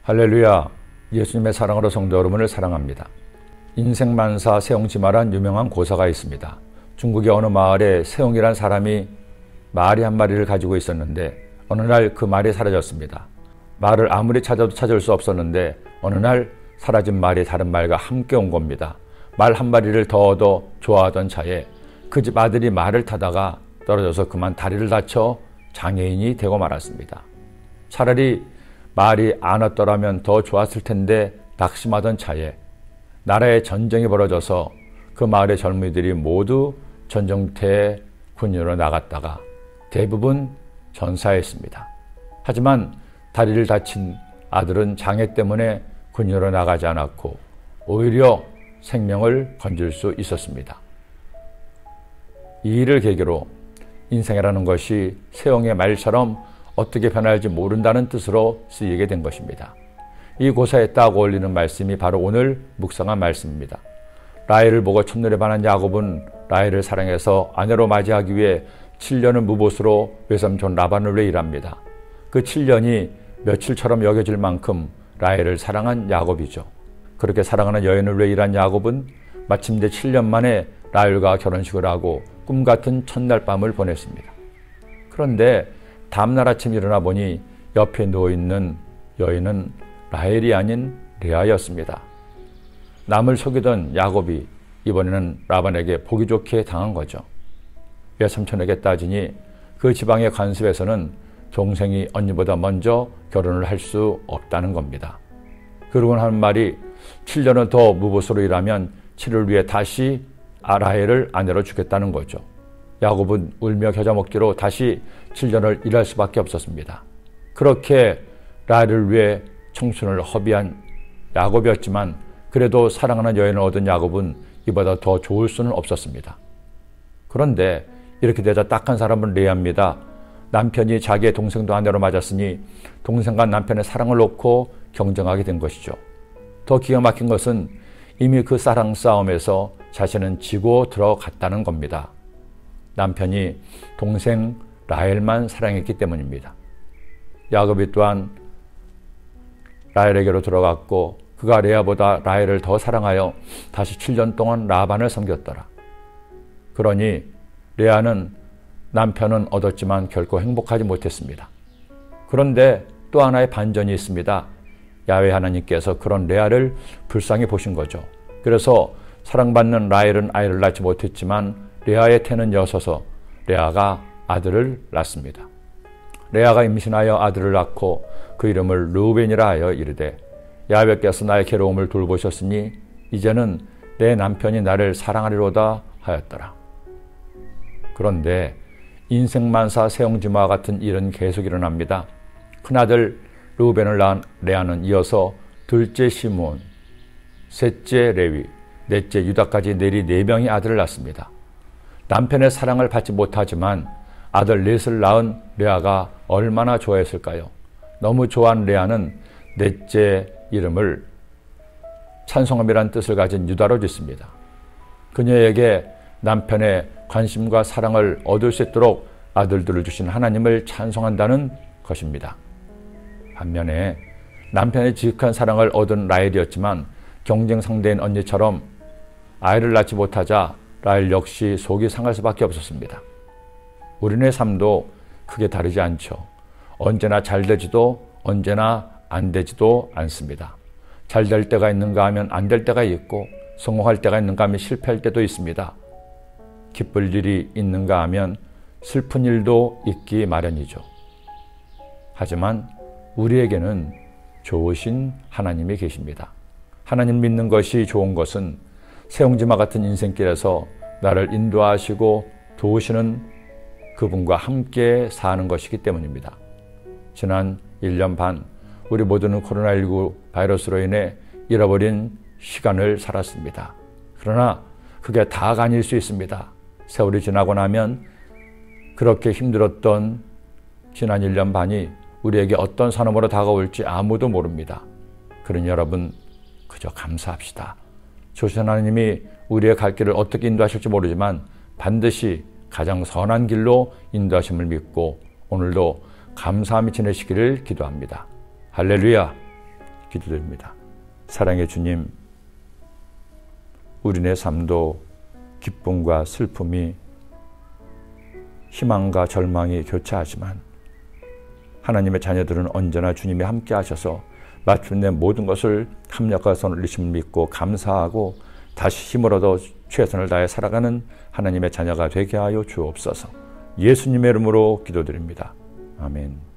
할렐루야, 예수님의 사랑으로 성도 여러분을 사랑합니다. 인생만사 세옹지마란 유명한 고사가 있습니다. 중국의 어느 마을에 세옹이란 사람이 말이 한 마리를 가지고 있었는데 어느 날 그 말이 사라졌습니다. 말을 아무리 찾아도 찾을 수 없었는데 어느 날 사라진 말이 다른 말과 함께 온 겁니다. 말 한 마리를 더 얻어 좋아하던 차에 그 집 아들이 말을 타다가 떨어져서 그만 다리를 다쳐 장애인이 되고 말았습니다. 차라리 말이 안 왔더라면 더 좋았을 텐데 낙심하던 차에 나라에 전쟁이 벌어져서 그 마을의 젊은이들이 모두 전쟁터에 군인으로 나갔다가 대부분 전사했습니다. 하지만 다리를 다친 아들은 장애 때문에 군인으로 나가지 않았고 오히려 생명을 건질 수 있었습니다. 이 일을 계기로 인생이라는 것이 세옹의 말처럼 어떻게 변할지 모른다는 뜻으로 쓰이게 된 것입니다. 이 고사에 딱 어울리는 말씀이 바로 오늘 묵상한 말씀입니다. 라헬을 보고 첫눈에 반한 야곱은 라헬을 사랑해서 아내로 맞이하기 위해 7년을 무보수로 외삼촌 라반을 위해 일합니다. 그 7년이 며칠처럼 여겨질 만큼 라헬을 사랑한 야곱이죠. 그렇게 사랑하는 여인을 위해 일한 야곱은 마침내 7년 만에 라헬과 결혼식을 하고 꿈같은 첫날 밤을 보냈습니다. 그런데 다음날 아침 일어나 보니 옆에 누워있는 여인은 라헬이 아닌 레아였습니다. 남을 속이던 야곱이 이번에는 라반에게 보기 좋게 당한 거죠. 외삼촌에게 따지니 그 지방의 관습에서는 동생이 언니보다 먼저 결혼을 할 수 없다는 겁니다. 그러곤 하는 말이 7년을 더 무보수로 일하면 7을 위해 다시 라헬을 아내로 주겠다는 거죠. 야곱은 울며 겨자 먹기로 다시 7년을 일할 수밖에 없었습니다. 그렇게 라헬을 위해 청춘을 허비한 야곱이었지만 그래도 사랑하는 여인을 얻은 야곱은 이보다 더 좋을 수는 없었습니다. 그런데 이렇게 되자 딱한 사람은 레아입니다. 남편이 자기의 동생도 아내로 맞았으니 동생과 남편의 사랑을 놓고 경쟁하게 된 것이죠. 더 기가 막힌 것은 이미 그 사랑 싸움에서 자신은 지고 들어갔다는 겁니다. 남편이 동생 라헬만 사랑했기 때문입니다. 야곱이 또한 라헬에게로 들어갔고 그가 레아보다 라헬을 더 사랑하여 다시 7년 동안 라반을 섬겼더라. 그러니 레아는 남편은 얻었지만 결코 행복하지 못했습니다. 그런데 또 하나의 반전이 있습니다. 야훼 하나님께서 그런 레아를 불쌍히 보신 거죠. 그래서 사랑받는 라헬은 아이를 낳지 못했지만 레아의 태는 여서서 레아가 아들을 낳습니다. 레아가 임신하여 아들을 낳고 그 이름을 르우벤이라 하여 이르되 야훼께서 나의 괴로움을 돌보셨으니 이제는 내 남편이 나를 사랑하리로다 하였더라. 그런데 인생만사 세옹지마와 같은 일은 계속 일어납니다. 큰아들 르우벤을 낳은 레아는 이어서 둘째 시므온, 셋째 레위, 넷째 유다까지 내리 4명의 아들을 낳습니다. 남편의 사랑을 받지 못하지만 아들 넷을 낳은 레아가 얼마나 좋아했을까요? 너무 좋아한 레아는 넷째 이름을 찬송함이란 뜻을 가진 유다로 짓습니다. 그녀에게 남편의 관심과 사랑을 얻을 수 있도록 아들들을 주신 하나님을 찬송한다는 것입니다. 반면에 남편의 지극한 사랑을 얻은 라헬이었지만 경쟁 상대인 언니처럼 아이를 낳지 못하자 라헬 역시 속이 상할 수밖에 없었습니다. 우리네 삶도 크게 다르지 않죠. 언제나 잘 되지도 언제나 안 되지도 않습니다. 잘 될 때가 있는가 하면 안 될 때가 있고 성공할 때가 있는가 하면 실패할 때도 있습니다. 기쁠 일이 있는가 하면 슬픈 일도 있기 마련이죠. 하지만 우리에게는 좋으신 하나님이 계십니다. 하나님 믿는 것이 좋은 것은 세옹지마 같은 인생길에서 나를 인도하시고 도우시는 그분과 함께 사는 것이기 때문입니다. 지난 1년 반 우리 모두는 코로나19 바이러스로 인해 잃어버린 시간을 살았습니다. 그러나 그게 다가 아닐 수 있습니다. 세월이 지나고 나면 그렇게 힘들었던 지난 1년 반이 우리에게 어떤 산업으로 다가올지 아무도 모릅니다. 그러니 여러분 그저 감사합시다. 조신 하나님이 우리의 갈 길을 어떻게 인도하실지 모르지만 반드시 가장 선한 길로 인도하심을 믿고 오늘도 감사함이 지내시기를 기도합니다. 할렐루야! 기도드립니다. 사랑의 주님, 우리네 삶도 기쁨과 슬픔이 희망과 절망이 교차하지만 하나님의 자녀들은 언제나 주님이 함께 하셔서 마침내 모든 것을 합력과 선을 이루심을 믿고 감사하고 다시 힘을 얻어 최선을 다해 살아가는 하나님의 자녀가 되게 하여 주옵소서. 예수님의 이름으로 기도드립니다. 아멘.